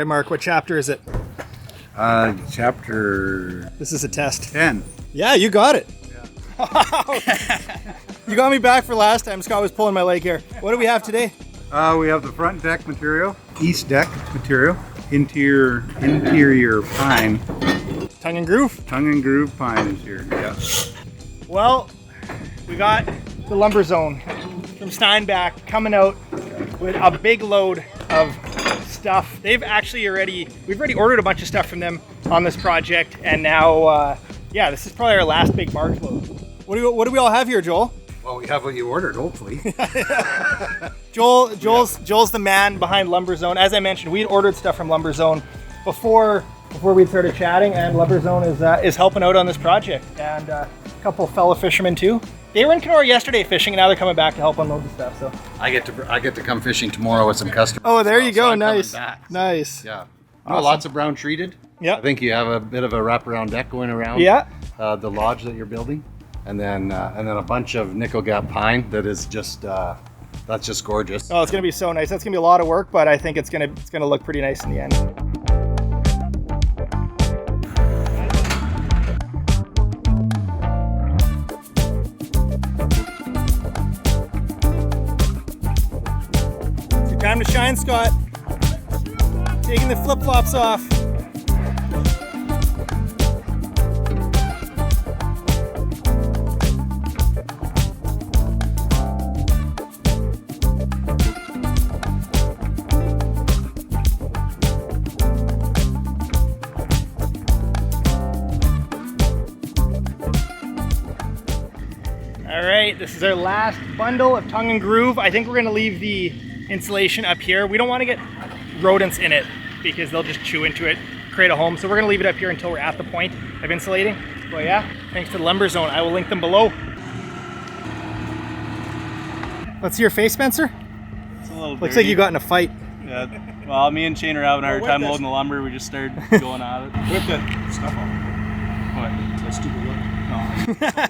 right, Mark, what chapter is it? Chapter... This is a test. 10. Yeah, you got it. Yeah. You got me back for last time. Scott was pulling my leg here. What do we have today? We have the front deck material, east deck material, interior pine. Tongue and groove? Tongue and groove pine is here, yeah. Well, we got the Lumber Zone from Steinbach coming out with a big load of stuff. We've already ordered a bunch of stuff from them on this project, and now, yeah, this is probably our last big barge load. What do we all have here, Joel? Well, we have what you ordered, hopefully. Joel's the man behind Lumber Zone. As I mentioned, we'd ordered stuff from Lumber Zone before we started chatting, and Lumber Zone is helping out on this project, and a couple fellow fishermen too. They were in Kenora yesterday fishing, and now they're coming back to help unload the stuff. So I get to come fishing tomorrow with some customers. Oh, there you go. So Nice. Nice. Yeah. Awesome. Lots of brown treated. Yeah. I think you have a bit of a wraparound deck going around. Yeah. The lodge that you're building, and then a bunch of nickel gap pine that is just that's just gorgeous. Oh, it's gonna be so nice. That's gonna be a lot of work, but I think it's gonna look pretty nice in the end. It's your time to shine, Scott. Taking the flip-flops off. All right, this is our last bundle of tongue and groove. I think we're gonna leave the insulation up here. We don't wanna get rodents in it because they'll just chew into it, create a home. So we're gonna leave it up here until we're at the point of insulating. But yeah, thanks to the Lumber Zone. I will link them below. Let's see your face, Spencer. It's a little Looks like you got in a fight. Yeah. Well, me and Shane are having a hard time loading the lumber. We just started going at it. Whip that stuff off. What? That stupid look. No.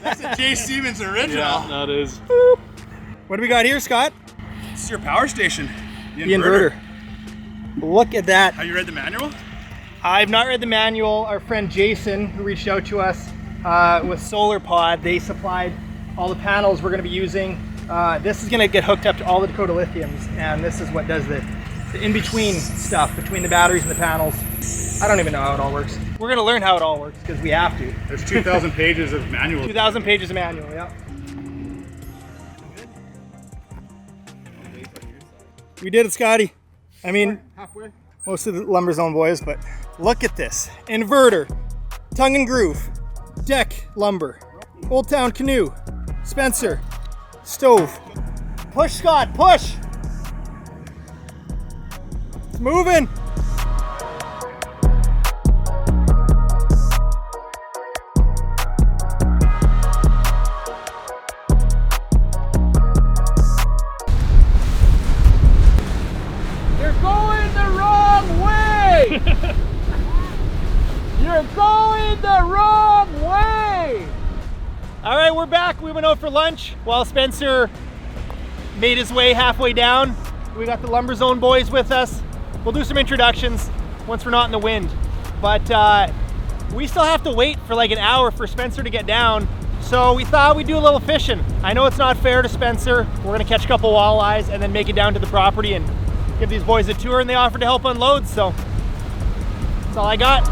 That's a J. Siemens original. Yeah, that is. What do we got here, Scott? This is your power station. The inverter. Look at that. Have you read the manual? I've not read the manual. Our friend Jason, who reached out to us with Solar Pod, they supplied all the panels we're going to be using. This is going to get hooked up to all the Dakota lithiums, and this is what does the in-between stuff between the batteries and the panels. I don't even know how it all works. We're going to learn how it all works because we have to. There's 2,000 pages of manual. 2,000 pages of manual, yeah. We did it, Scotty. I mean, halfway. Most of the Lumber Zone boys, but look at this. Inverter, tongue and groove, deck lumber, Old Town canoe, Spencer, stove. Push, Scott, push! It's moving! You're going the wrong way! All right, we're back. We went out for lunch while Spencer made his way halfway down. We got the Lumber Zone boys with us. We'll do some introductions once we're not in the wind. But we still have to wait for like an hour for Spencer to get down. So we thought we'd do a little fishing. I know it's not fair to Spencer. We're gonna catch a couple walleyes and then make it down to the property and give these boys a tour, and they offered to help unload, so that's all I got.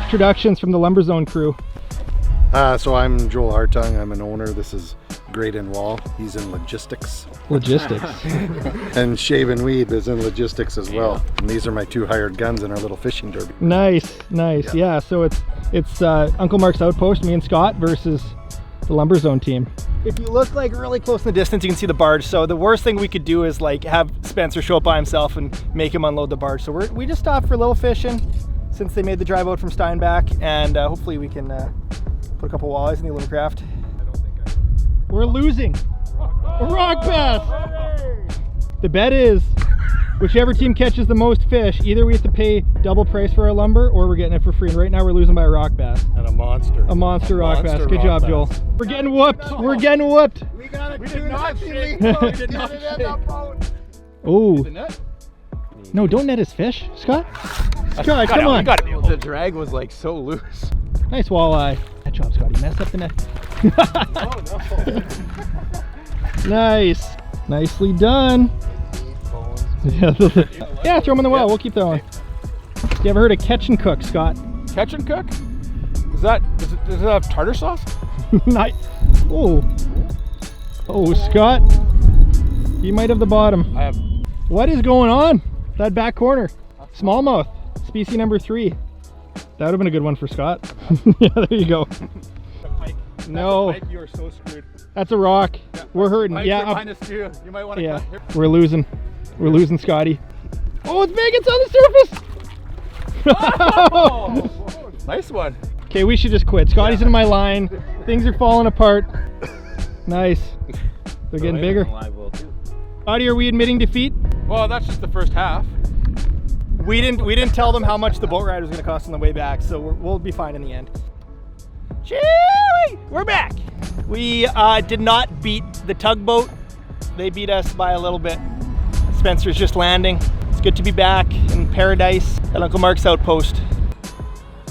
Introductions from the Lumber Zone crew. So I'm Joel Hartung. I'm an owner. This is Graydon Wall. He's in logistics. Logistics. And Shaven Weed is in logistics as well. And these are my two hired guns in our little fishing derby. Nice, nice. Yeah, so it's Uncle Mark's Outpost, me and Scott, versus the Lumber Zone team. If you look like really close in the distance, you can see the barge. So the worst thing we could do is like have Spencer show up by himself and make him unload the barge. So we just stopped for a little fishing since they made the drive out from Steinbach, and hopefully we can put a couple walleyes in the aluminum craft. We're losing. Rock pass. The bet is Whichever team catches the most fish, either we have to pay double price for our lumber or we're getting it for free. And right now we're losing by a rock bass. And a monster. A monster rock bass. Good job, Joel. We're getting whooped. We're getting whooped. We got it. We did not shake. We did not shake. Oh. No, don't net his fish, Scott. Scott, come on. The drag was like so loose. Nice walleye. Good job, Scott. He messed up the net. Nice. Nicely done. Yeah, throw them in the well. We'll keep that one. You ever heard of catch and cook, Scott? Catch and cook? Does it have tartar sauce? Nice. Oh. Oh, Scott. You might have the bottom. I have. What is going on? That back corner. Smallmouth. Species number 3. That would have been a good one for Scott. Yeah, there you go. No. You are so screwed. That's a rock. We're hurting. Yeah. -2. You might want to Yeah. We're losing. We're losing Scotty. Oh, it's big. It's on the surface. Oh, nice one. Okay, we should just quit. Scotty's in my line. Things are falling apart. Nice. They're getting bigger. Scotty, are we admitting defeat? Well, that's just the first half. We didn't tell them how much the boat ride was going to cost on the way back, so we'll be fine in the end. Chewie! We're back. We did not beat the tugboat. They beat us by a little bit. Spencer's just landing. It's good to be back in paradise at Uncle Mark's Outpost.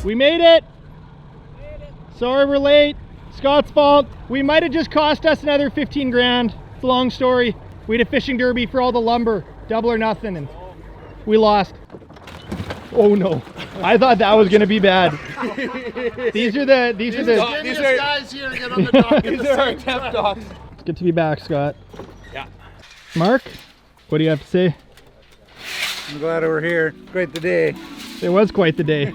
We made it. Sorry we're late. Scott's fault. We might have just cost us another 15 grand. It's a long story. We had a fishing derby for all the lumber, double or nothing, and we lost. Oh no. I thought that was gonna be bad. These are guys here to get on the dock. These are our temp dogs. It's good to be back, Scott. Yeah. Mark, what do you have to say? I'm glad we're here. Great the day. It was quite the day.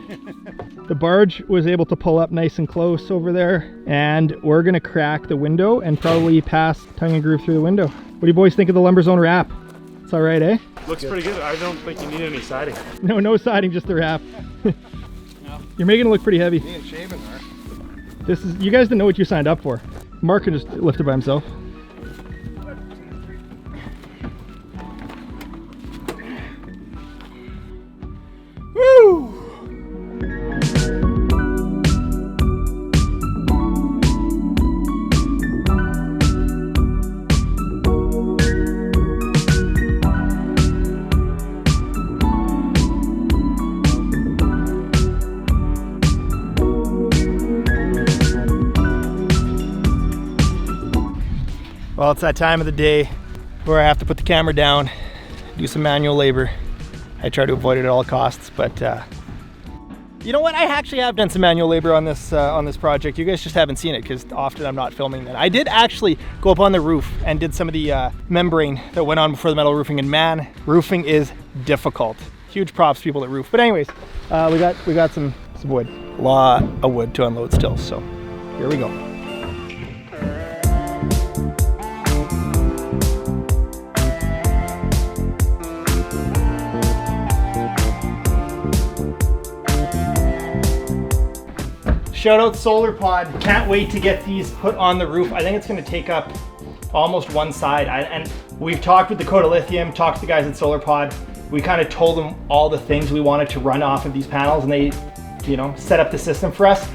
The barge was able to pull up nice and close over there, and we're gonna crack the window and probably pass tongue and groove through the window. What do you boys think of the Lumber Zone wrap? It's all right, eh? Looks pretty good. I don't think you need any siding. No siding, just the wrap. You're making it look pretty heavy. Me and Shaman are. This is, you guys didn't know what you signed up for. Mark can just lift it by himself. Woo! Well, it's that time of the day where I have to put the camera down, do some manual labor. I try to avoid it at all costs, but you know what? I actually have done some manual labor on this project. You guys just haven't seen it because often I'm not filming that. I did actually go up on the roof and did some of the membrane that went on before the metal roofing, and man, roofing is difficult. Huge props to people that roof. But anyways, we got some wood. A lot of wood to unload still, so here we go. Shout out Solar Pod. Can't wait to get these put on the roof. I think it's gonna take up almost one side. And we've talked with Dakota Lithium, talked to the guys at Solar Pod. We kind of told them all the things we wanted to run off of these panels, and they, you know, set up the system for us.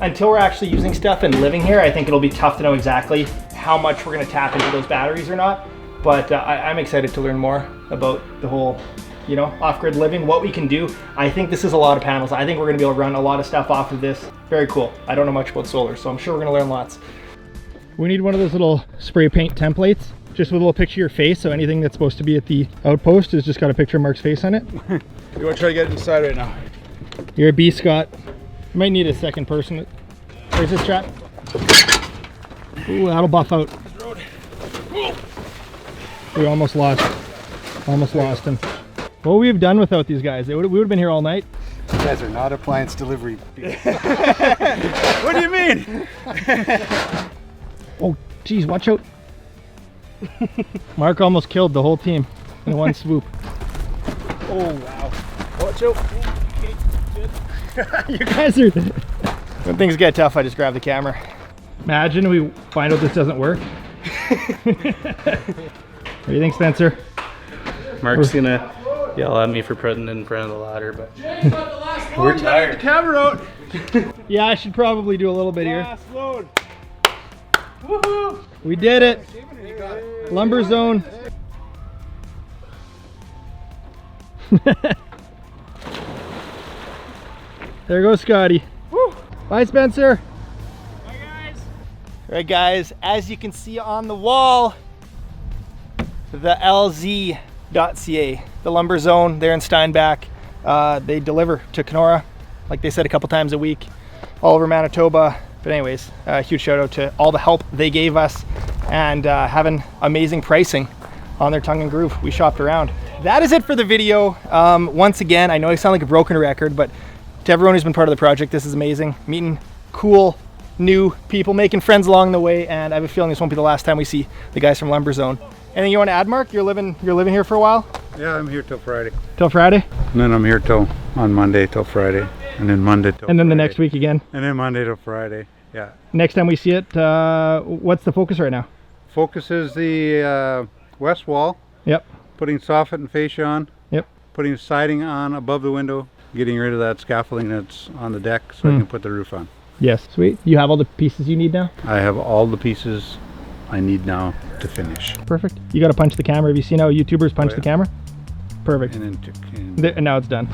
Until we're actually using stuff and living here, I think it'll be tough to know exactly how much we're gonna tap into those batteries or not. But I'm excited to learn more about the whole, you know, off-grid living, what we can do. I think this is a lot of panels. I think we're gonna be able to run a lot of stuff off of this. Very cool. I don't know much about solar, so I'm sure we're gonna learn lots. We need one of those little spray paint templates, just with a little picture of your face, so anything that's supposed to be at the Outpost has just got a picture of Mark's face on it. You want to try to get inside right now? You're a beast, Scott. You might need a second person. Where's this trap? Ooh, that'll buff out. We almost lost him. What we've done without these guys, we would have been here all night. You guys are not appliance delivery. What do you mean? Oh, geez, watch out. Mark almost killed the whole team in one swoop. Oh, wow. Watch out. Okay, good. You guys are... When things get tough, I just grab the camera. Imagine we find out this doesn't work. What do you think, Spencer? Mark's gonna yell at me for putting it in front of the ladder, but We're tired. The camera out. Yeah, I should probably do a little bit here. Last load. We did it. Lumber zone. There goes Scotty. Woo. Bye, Spencer. Bye, guys. All right, guys, as you can see on the wall, the LZ.ca, the lumber zone there in Steinbach. They deliver to Kenora, like they said, a couple times a week, all over Manitoba. But anyways, huge shout out to all the help they gave us and having amazing pricing on their tongue and groove. We shopped around. That is it for the video. Once again, I know I sound like a broken record, but to everyone who's been part of the project, this is amazing. Meeting cool, new people, making friends along the way, and I have a feeling this won't be the last time we see the guys from Lumber Zone. Anything you want to add, Mark? You're living here for a while? Yeah, I'm here till Friday. Till Friday? And then I'm here till on Monday till Friday. And then Monday till And then the Friday. next week again? And then Monday till Friday. Yeah. Next time we see it, what's the focus right now? Focus is the west wall. Yep. Putting soffit and fascia on. Yep. Putting siding on above the window. Getting rid of that scaffolding that's on the deck so I can put the roof on. Yes. Sweet. You have all the pieces you need now? I have all the pieces I need now to finish. Perfect. You got to punch the camera. Have you seen how YouTubers punch the camera? Perfect. And then And now it's done.